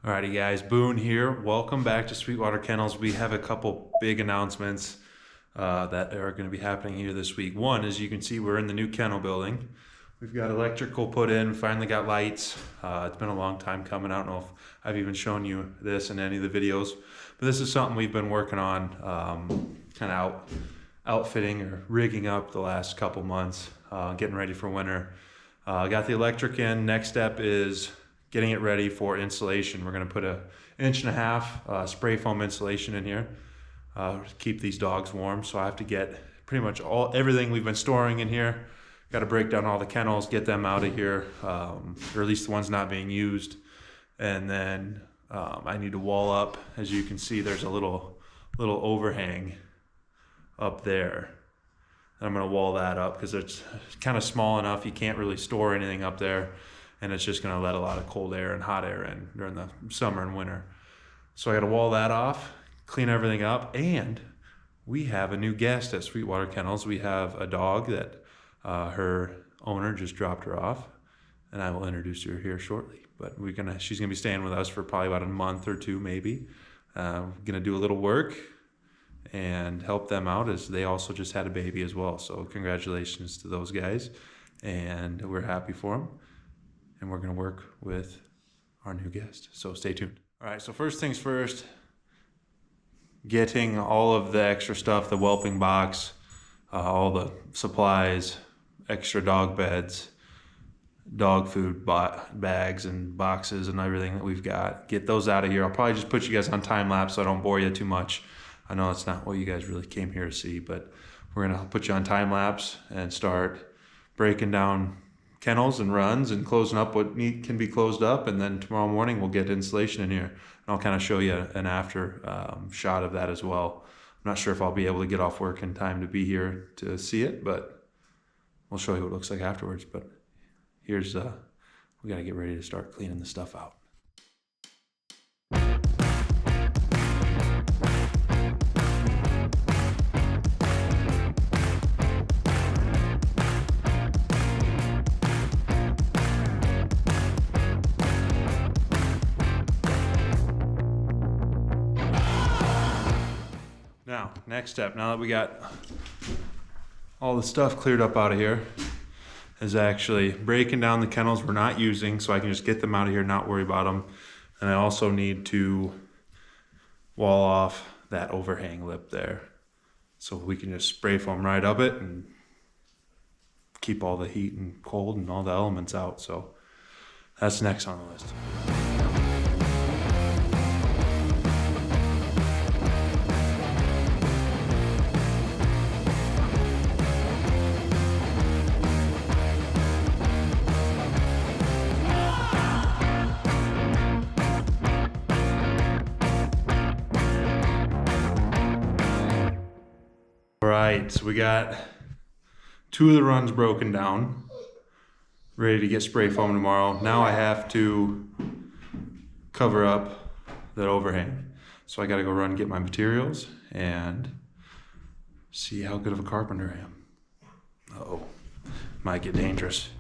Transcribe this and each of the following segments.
Alrighty guys, Boone here. Welcome back to Sweetwater Kennels. We have a couple big announcements that are going to be happening here this week. One, as you can see, we're in the new kennel building. We've got electrical put in, finally got lights. It's been a long time coming. I don't know if I've even shown you this in any of the videos, but this is something we've been working on, kind of outfitting or rigging up the last couple months, getting ready for winter. Got the electric in. Next step is getting it ready for installation. We're going to put an 1.5 inch spray foam insulation in here to keep these dogs warm. So I have to get pretty much everything we've been storing in here. Got to break down all the kennels, get them out of here, or at least the ones not being used. And then I need to wall up. As you can see, there's a little overhang up there. And I'm going to wall that up because it's kind of small enough. You can't really store anything up there. And it's just going to let a lot of cold air and hot air in during the summer and winter. So I got to wall that off, clean everything up, and we have a new guest at Sweetwater Kennels. We have a dog that her owner just dropped her off, and I will introduce her here shortly. But she's gonna be staying with us for probably about a month or two, maybe. Gonna do a little work and help them out, as they also just had a baby as well. So congratulations to those guys, and we're happy for them. And we're gonna work with our new guest, so stay tuned. All right, so first things first, getting all of the extra stuff, the whelping box, all the supplies, extra dog beds, dog food bags and boxes and everything that we've got. Get those out of here. I'll probably just put you guys on time lapse so I don't bore you too much. I know that's not what you guys really came here to see, but we're gonna put you on time lapse and start breaking down kennels and runs and closing up what can be closed up, and then tomorrow morning we'll get insulation in here, and I'll kind of show you an after shot of that as well. I'm not sure if I'll be able to get off work in time to be here to see it, but we'll show you what it looks like afterwards. But here's we got to get ready to start cleaning the stuff out. Now, next step, now that we got all the stuff cleared up out of here, is actually breaking down the kennels we're not using so I can just get them out of here, not worry about them. And I also need to wall off that overhang lip there so we can just spray foam right up it and keep all the heat and cold and all the elements out. So that's next on the list. Right, so we got 2 of the runs broken down, ready to get spray foam tomorrow. Now I have to cover up that overhang. So I gotta go run and get my materials and see how good of a carpenter I am. Uh-oh, might get dangerous.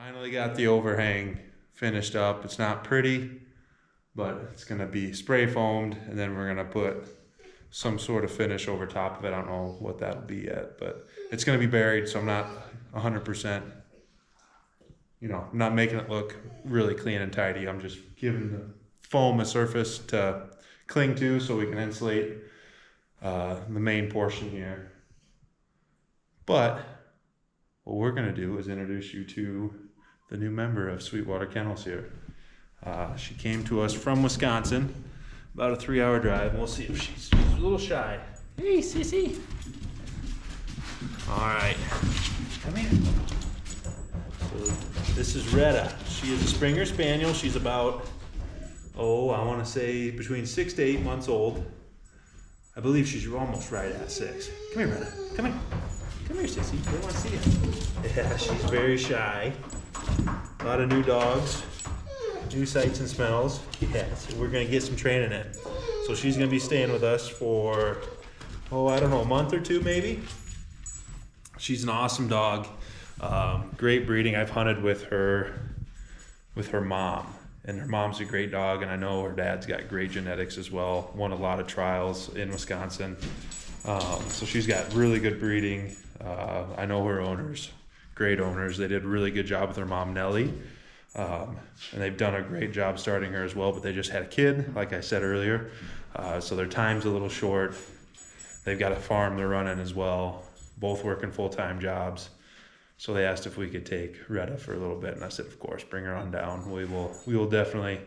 Finally got the overhang finished up. It's not pretty, but it's gonna be spray foamed, and then we're gonna put some sort of finish over top of it. I don't know what that'll be yet, but it's gonna be buried, so I'm not 100%, I'm not making it look really clean and tidy. I'm just giving the foam a surface to cling to so we can insulate the main portion here. But what we're gonna do is introduce you to the new member of Sweetwater Kennels here. She came to us from Wisconsin, about a 3-hour drive. We'll see if she's a little shy. Hey, sissy. All right, come here. So this is Retta. She is a Springer Spaniel. She's about, I want to say between 6 to 8 months old. I believe she's almost right at 6. Come here, Retta. Come here. Come here, sissy. They want to see you. Yeah, she's very shy. A lot of new dogs, new sights and smells. Yeah, so we're gonna get some training in. So she's gonna be staying with us for, I don't know, a month or two maybe. She's an awesome dog, great breeding. I've hunted with her mom, and her mom's a great dog, and I know her dad's got great genetics as well. Won a lot of trials in Wisconsin. So she's got really good breeding. I know her owners, great owners. They did a really good job with her mom, Nellie. And they've done a great job starting her as well, but they just had a kid, like I said earlier. So their time's a little short. They've got a farm they're running as well, both working full-time jobs. So they asked if we could take Retta for a little bit, and I said, of course, bring her on down. We will definitely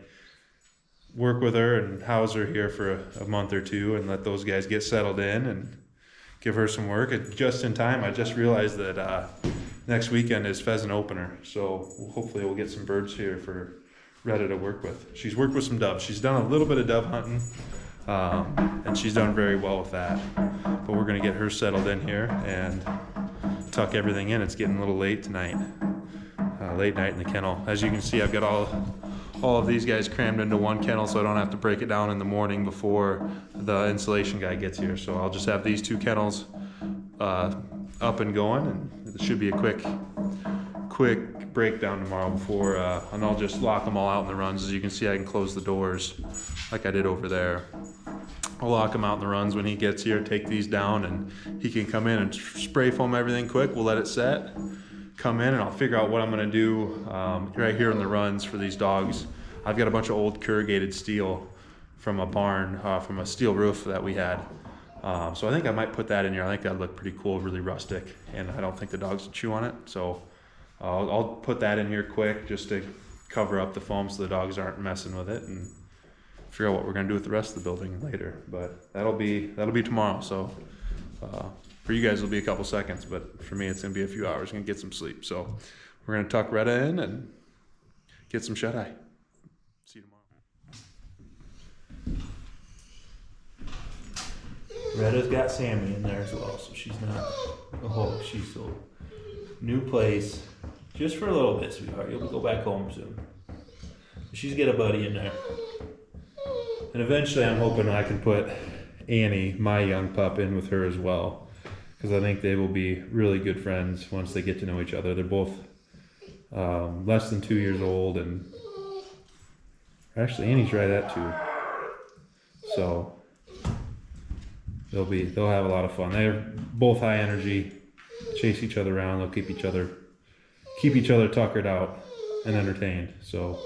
work with her and house her here for a month or two and let those guys get settled in and give her some work. And just in time, I just realized that next weekend is pheasant opener, so hopefully we'll get some birds here for Retta to work with. She's worked with some doves. She's done a little bit of dove hunting, and she's done very well with that. But we're gonna get her settled in here and tuck everything in. It's getting a little late tonight, late night in the kennel. As you can see, I've got all of these guys crammed into one kennel, so I don't have to break it down in the morning before the installation guy gets here. So I'll just have these 2 kennels up and going, and it should be a quick breakdown tomorrow before, and I'll just lock them all out in the runs. As you can see, I can close the doors like I did over there. I'll lock him out in the runs when he gets here, take these down, and he can come in and spray foam everything quick. We'll let it set, come in, and I'll figure out what I'm gonna do right here in the runs for these dogs. I've got a bunch of old corrugated steel from a barn, from a steel roof that we had. So I think I might put that in here. I think that'd look pretty cool, really rustic, and I don't think the dogs will chew on it. So I'll put that in here quick just to cover up the foam so the dogs aren't messing with it, and figure out what we're gonna do with the rest of the building later. But that'll be tomorrow. So for you guys it'll be a couple seconds, but for me it's gonna be a few hours. I'm gonna get some sleep. So we're gonna tuck Retta in and get some shut-eye. See you tomorrow. Retta's got Sammy in there as well, so she's not, she's so, new place, just for a little bit, sweetheart. You'll go back home soon. She's got a buddy in there. And eventually I'm hoping I can put Annie, my young pup, in with her as well, because I think they will be really good friends once they get to know each other. They're both less than 2 years old, and actually Annie's right at 2. So they'll have a lot of fun. They're both high energy, chase each other around. They'll keep each other tuckered out and entertained. So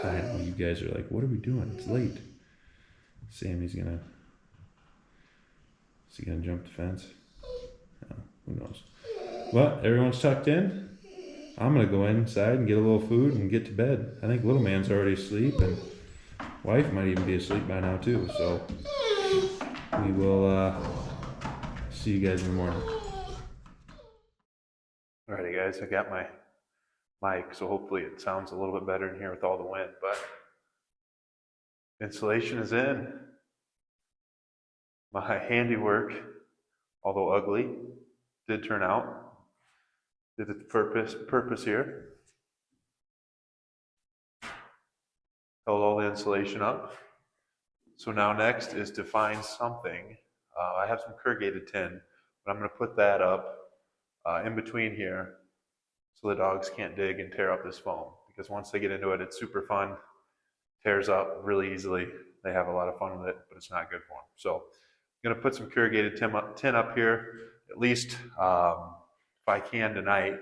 I know you guys are like, what are we doing? It's late. Sammy's gonna, is he gonna jump the fence? No, who knows? Well, everyone's tucked in. I'm gonna go inside and get a little food and get to bed. I think little man's already asleep, and wife might even be asleep by now too. So we will see you guys in the morning. Alrighty guys, I got my mic, so hopefully it sounds a little bit better in here with all the wind, but insulation is in. My handiwork, although ugly, did turn out. Did the purpose here. Held all the insulation up. So now next is to find something. I have some corrugated tin, but I'm going to put that up in between here so the dogs can't dig and tear up this foam, because once they get into it, it's super fun, tears up really easily. They have a lot of fun with it, but it's not good for them. So I'm going to put some corrugated tin up here, at least if I can tonight,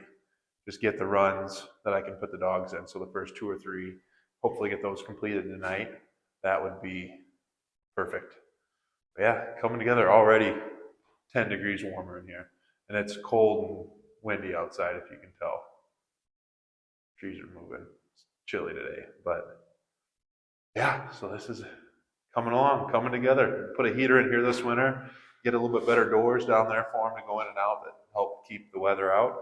just get the runs that I can put the dogs in. So the first 2 or 3, hopefully get those completed tonight. That would be perfect. But yeah, coming together already. 10 degrees warmer in here, and it's cold and windy outside, if you can tell. Trees are moving. It's chilly today, but yeah, so this is coming along, coming together. Put a heater in here this winter, get a little bit better doors down there for them to go in and out that help keep the weather out.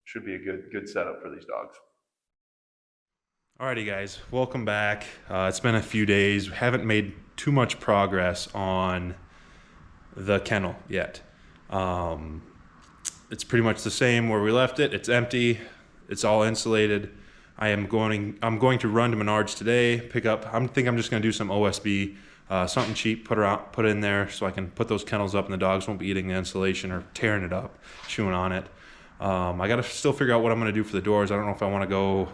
Should be a good setup for these dogs. Alrighty guys, welcome back. It's been a few days. We haven't made too much progress on the kennel yet. It's pretty much the same where we left it. It's empty. It's all insulated. I'm going to run to Menards today, pick up. I'm just going to do some OSB, something cheap, put it in there so I can put those kennels up and the dogs won't be eating the insulation or tearing it up, chewing on it. I got to still figure out what I'm going to do for the doors. I don't know if I want to go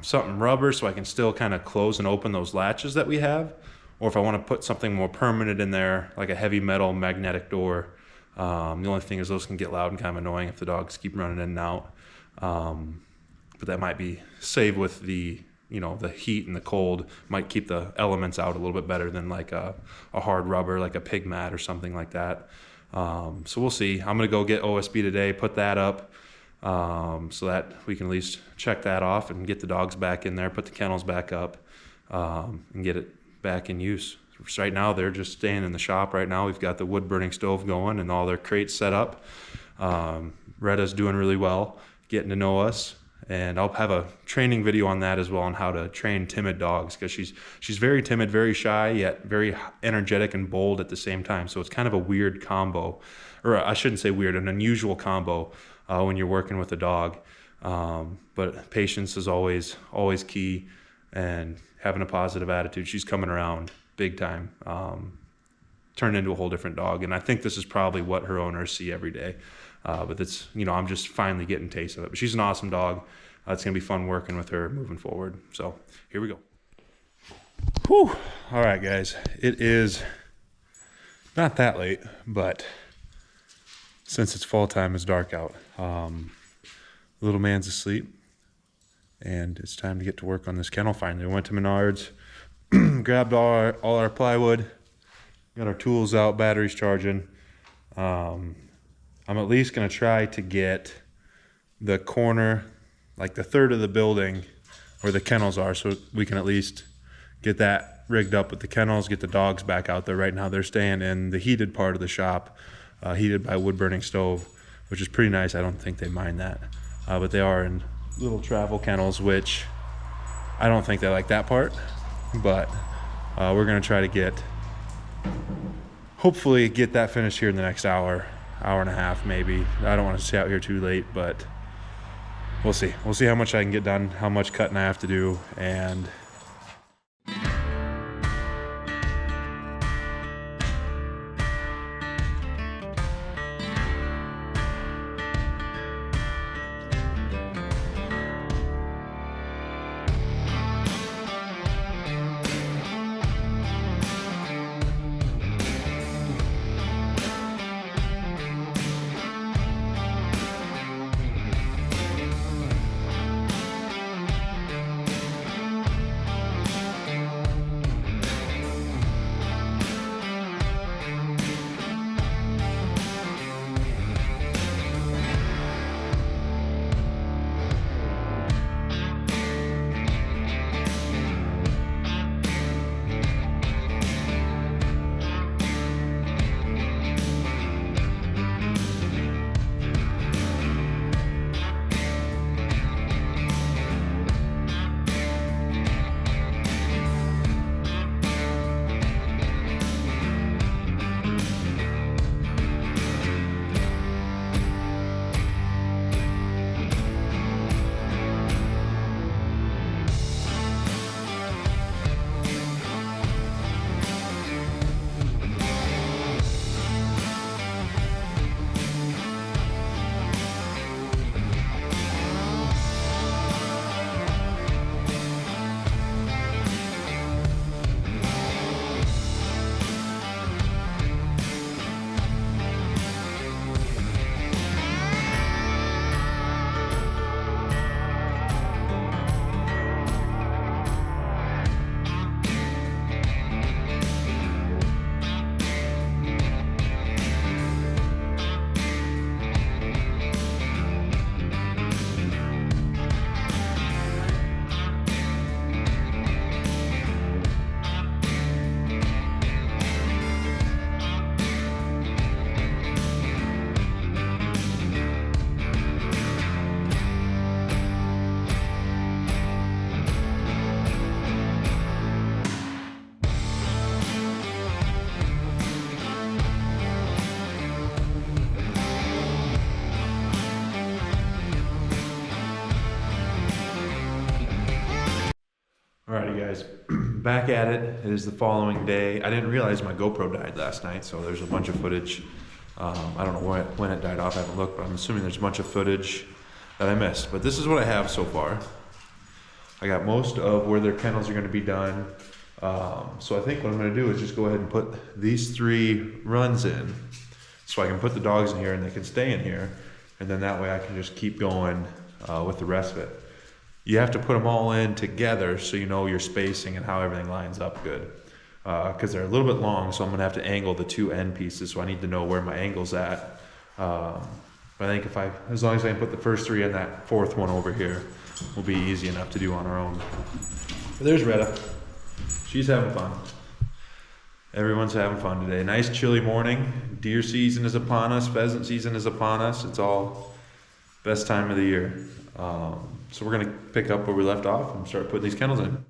something rubber so I can still kind of close and open those latches that we have, or if I want to put something more permanent in there, like a heavy metal magnetic door. The only thing is those can get loud and kind of annoying if the dogs keep running in and out. But that might be saved with the heat and the cold, might keep the elements out a little bit better than like a hard rubber, like a pig mat or something like that. So we'll see. I'm going to go get OSB today, put that up, so that we can at least check that off and get the dogs back in there, put the kennels back up, and get it back in use. So right now they're just staying in the shop. Right now we've got the wood burning stove going and all their crates set up. Retta's doing really well, getting to know us, and I'll have a training video on that as well, on how to train timid dogs, because she's very timid, very shy, yet very energetic and bold at the same time. So it's kind of a weird combo, or I shouldn't say weird, an unusual combo when you're working with a dog. But patience is always key, and having a positive attitude. She's coming around big time, turned into a whole different dog. And I think this is probably what her owners see every day. But it's, I'm just finally getting a taste of it. But she's an awesome dog. It's going to be fun working with her moving forward. So here we go. Whew. All right, guys. It is not that late, but since it's fall time, it's dark out. Little man's asleep, and it's time to get to work on this kennel finally. We went to Menards, grabbed all our plywood, got our tools out, batteries charging. I'm at least going to try to get the corner, like the third of the building where the kennels are, so we can at least get that rigged up with the kennels, get the dogs back out there. Right now they're staying in the heated part of the shop, heated by wood burning stove, which is pretty nice. I don't think they mind that. But they are in little travel kennels, which I don't think they like that part. But we're going to try to hopefully get that finished here in the next hour and a half maybe. I don't want to stay out here too late, but we'll see. We'll see how much I can get done, how much cutting I have to do, and back at it. It is the following day. I didn't realize my GoPro died last night, so there's a bunch of footage. I don't know when it died off, I haven't looked, but I'm assuming there's a bunch of footage that I missed. But this is what I have so far. I got most of where their kennels are gonna be done. So I think what I'm gonna do is just go ahead and put these 3 runs in, so I can put the dogs in here and they can stay in here, and then that way I can just keep going with the rest of it. You have to put them all in together so you know your spacing and how everything lines up good. Because they're a little bit long, so I'm gonna have to angle the 2 end pieces, so I need to know where my angle's at. But I think as long as I can put the first 3 in, that 4th one over here will be easy enough to do on our own. But there's Retta. She's having fun. Everyone's having fun today. Nice chilly morning. Deer season is upon us. Pheasant season is upon us. It's all best time of the year. So we're gonna pick up where we left off and start putting these kennels in.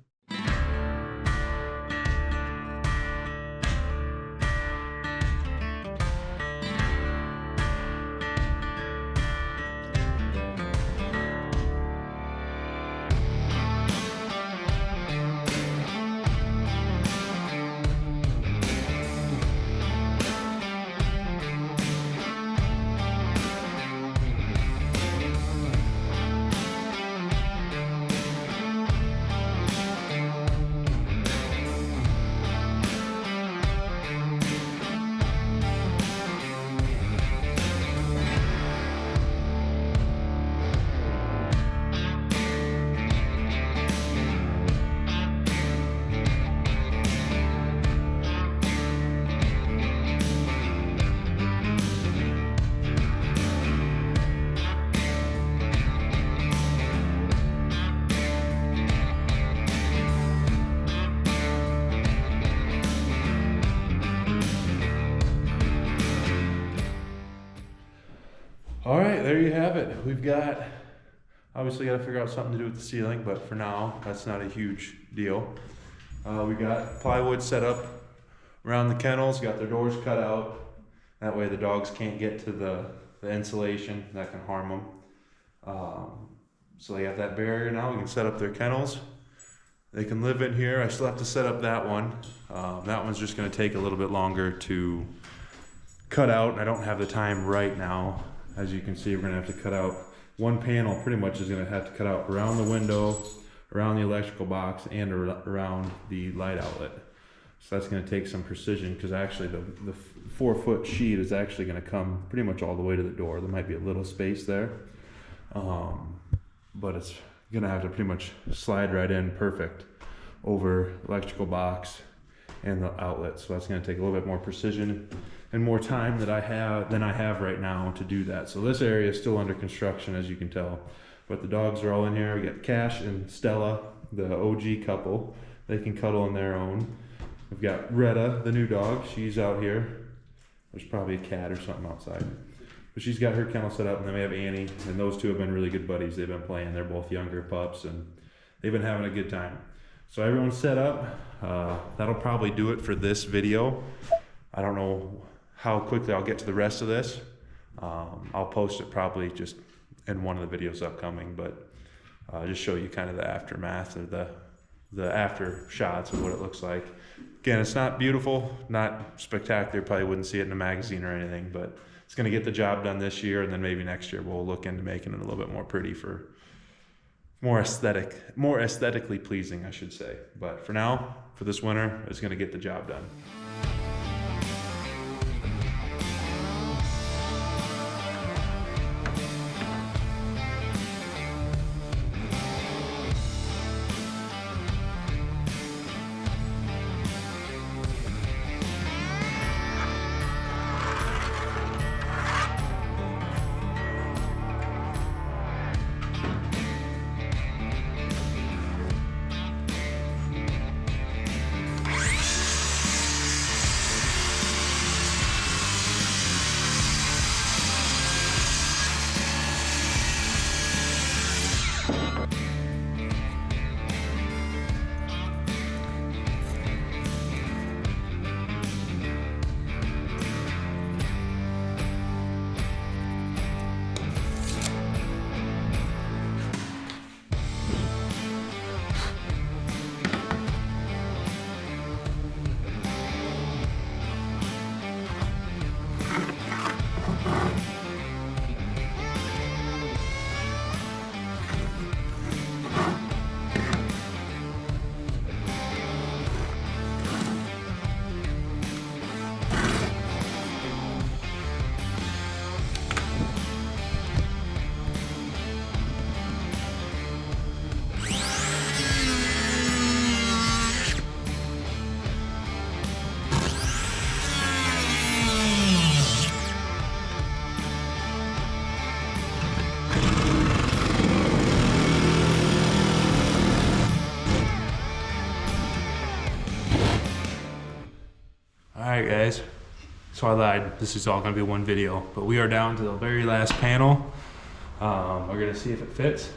All right, there you have it. We've obviously got to figure out something to do with the ceiling, but for now, that's not a huge deal. We got plywood set up around the kennels, got their doors cut out. That way the dogs can't get to the insulation that can harm them. So they got that barrier now. We can set up their kennels. They can live in here. I still have to set up that one. That one's just going to take a little bit longer to cut out. I don't have the time right now. As you can see, we're going to have to cut out one panel. Pretty much is going to have to cut out around the window, around the electrical box, and around the light outlet. So that's going to take some precision, because actually the 4-foot sheet is actually going to come pretty much all the way to the door. There might be a little space there, but it's going to have to pretty much slide right in perfect over electrical box and the outlet. So that's going to take a little bit more precision and more time than I have right now to do that. So this area is still under construction, as you can tell, but the dogs are all in here. We got Cash and Stella, the OG couple. They can cuddle on their own. We've got Retta, the new dog. She's out here. There's probably a cat or something outside, but she's got her kennel set up. And then we have Annie, and those two have been really good buddies. They've been playing. They're both younger pups, and they've been having a good time. So everyone's set up. That'll probably do it for this video. I don't know how quickly I'll get to the rest of this. I'll post it probably just in one of the videos upcoming, but just show you kind of the aftermath or the after shots of what it looks like. Again, it's not beautiful, not spectacular. Probably wouldn't see it in a magazine or anything, but it's going to get the job done this year, and then maybe next year we'll look into making it a little bit more pretty, for more aesthetically pleasing, I should say. But for now, for this winter, it's going to get the job done. Alright guys, so I lied, this is all going to be one video, but we are down to the very last panel. We're going to see if it fits.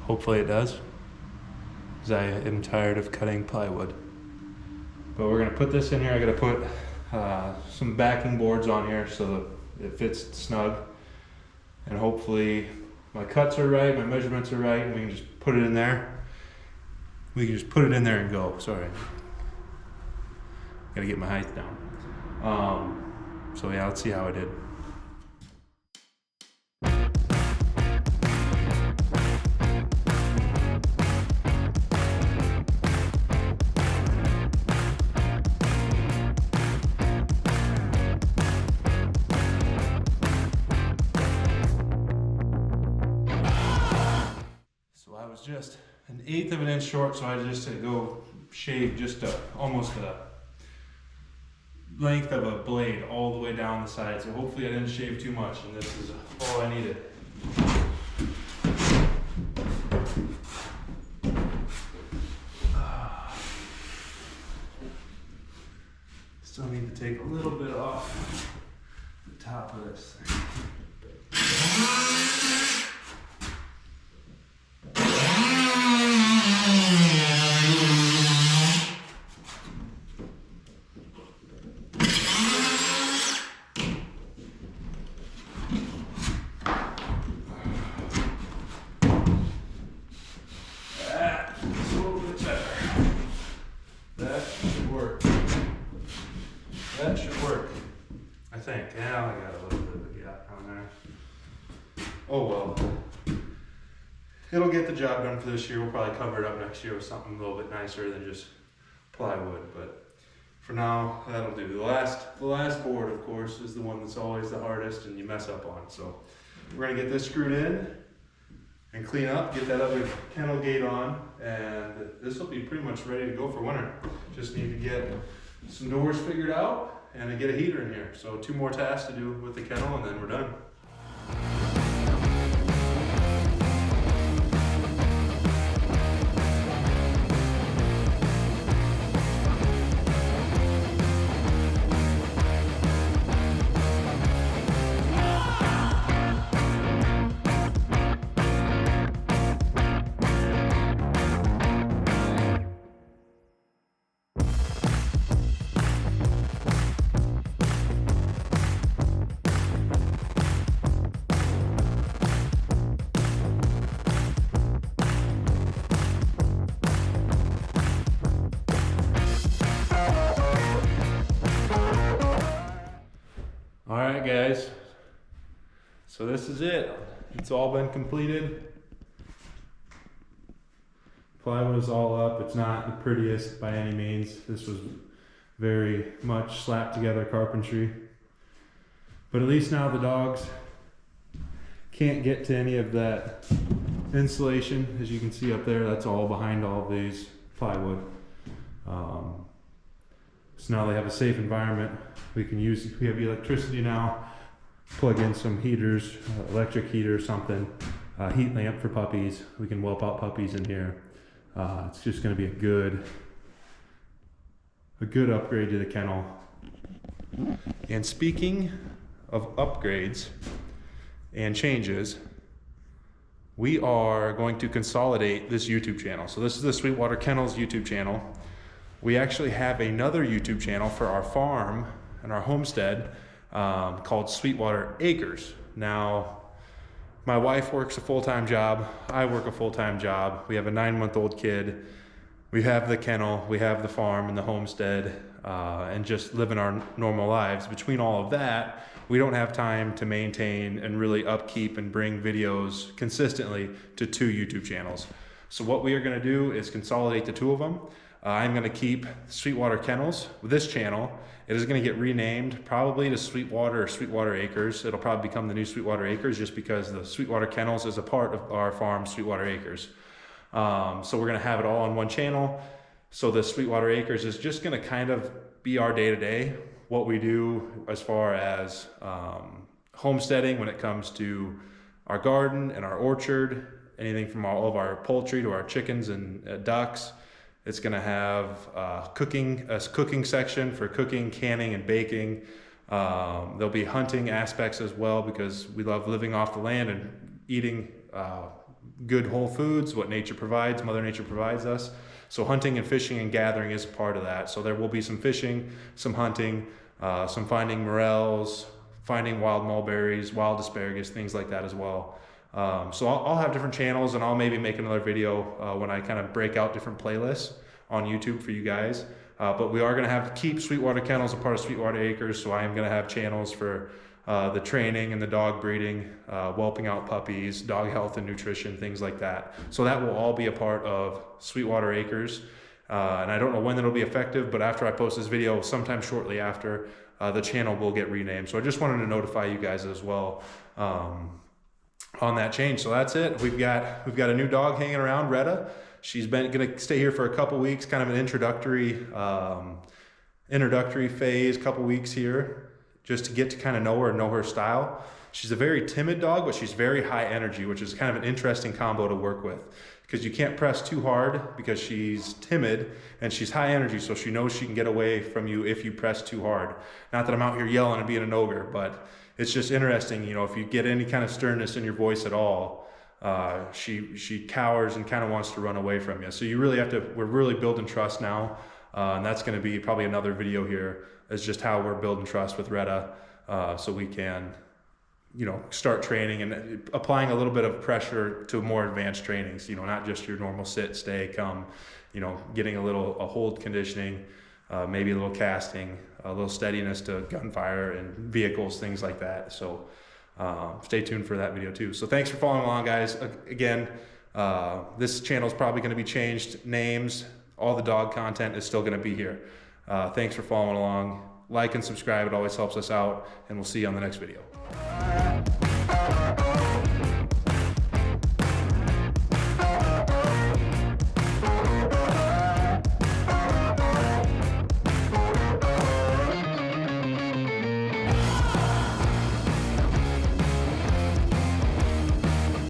Hopefully it does, because I am tired of cutting plywood. But we're going to put this in here. I got to put some backing boards on here so that it fits snug. And hopefully my cuts are right, my measurements are right, and we can just put it in there. We can just put it in there and go. Sorry. Gotta get my height down. So yeah, let's see how I did. So I was just 1/8 of an inch short, so I just had to go shave just almost a length of a blade all the way down the side. So hopefully I didn't shave too much, and this is all I needed. Still need to take a little bit off the top of this thing. That should work, I think. Yeah, I got a little bit of a gap down there. Oh well. It'll get the job done for this year. We'll probably cover it up next year with something a little bit nicer than just plywood. But for now, that'll do. The last board, of course, is the one that's always the hardest and you mess up on. So we're gonna get this screwed in and clean up, get that other kennel gate on, and this will be pretty much ready to go for winter. Just need to get some doors figured out and get a heater in here. So 2 more tasks to do with the kennel and then we're done. Alright guys, so this is it. It's all been completed. Plywood is all up. It's not the prettiest by any means. This was very much slapped together carpentry. But at least now the dogs can't get to any of that insulation. As you can see up there, that's all behind all of these plywood. So now they have a safe environment. We have electricity now, plug in some heaters, electric heater or something, heat lamp for puppies. We can whelp out puppies in here. It's just gonna be a good upgrade to the kennel. And speaking of upgrades and changes, we are going to consolidate this YouTube channel. So this is the Sweetwater Kennels YouTube channel. We actually have another YouTube channel for our farm and our homestead called Sweetwater Acres. Now, my wife works a full-time job. I work a full-time job. We have a 9-month-old kid. We have the kennel, we have the farm and the homestead, and just living our normal lives. Between all of that, we don't have time to maintain and really upkeep and bring videos consistently to 2 YouTube channels. So what we are gonna do is consolidate the 2 of them. I'm gonna keep Sweetwater Kennels with this channel. It is gonna get renamed probably to Sweetwater or Sweetwater Acres. It'll probably become the new Sweetwater Acres just because the Sweetwater Kennels is a part of our farm, Sweetwater Acres. So we're gonna have it all on one channel. So the Sweetwater Acres is just gonna kind of be our day-to-day, what we do as far as homesteading when it comes to our garden and our orchard, anything from all of our poultry to our chickens and ducks, It's going to have a cooking section for cooking, canning, and baking. There'll be hunting aspects as well, because we love living off the land and eating good whole foods, what nature provides, Mother Nature provides us. So hunting and fishing and gathering is part of that. So there will be some fishing, some hunting, some finding morels, finding wild mulberries, wild asparagus, things like that as well. So I'll have different channels, and I'll maybe make another video when I kind of break out different playlists on YouTube for you guys. But we are going to keep Sweetwater Kennels a part of Sweetwater Acres, so I am going to have channels for the training and the dog breeding, whelping out puppies, dog health and nutrition, things like that. So that will all be a part of Sweetwater Acres. And I don't know when that'll be effective, but after I post this video, sometime shortly after, the channel will get renamed. So I just wanted to notify you guys as well on that change. So that's it. We've got a new dog hanging around, Retta. She's gonna stay here for a couple weeks, kind of an introductory phase, couple weeks here, just to get to kind of know her and know her style. She's a very timid dog, but she's very high energy, which is kind of an interesting combo to work with, because you can't press too hard because she's timid and she's high energy, so she knows she can get away from you if you press too hard. Not that I'm out here yelling and being an ogre, but it's just interesting, you know, if you get any kind of sternness in your voice at all, she cowers and kind of wants to run away from you. So you really have to, we're really building trust now. And that's going to be probably another video here, is just how we're building trust with Retta, so we can, you know, start training and applying a little bit of pressure to more advanced trainings, you know, not just your normal sit, stay, come, you know, getting a hold conditioning, maybe a little casting, a little steadiness to gunfire and vehicles, things like that. So stay tuned for that video too. So thanks for following along, guys. Again, this channel is probably going to be changed names. All the dog content is still going to be here. Thanks for following along. Like and subscribe. It always helps us out, and we'll see you on the next video.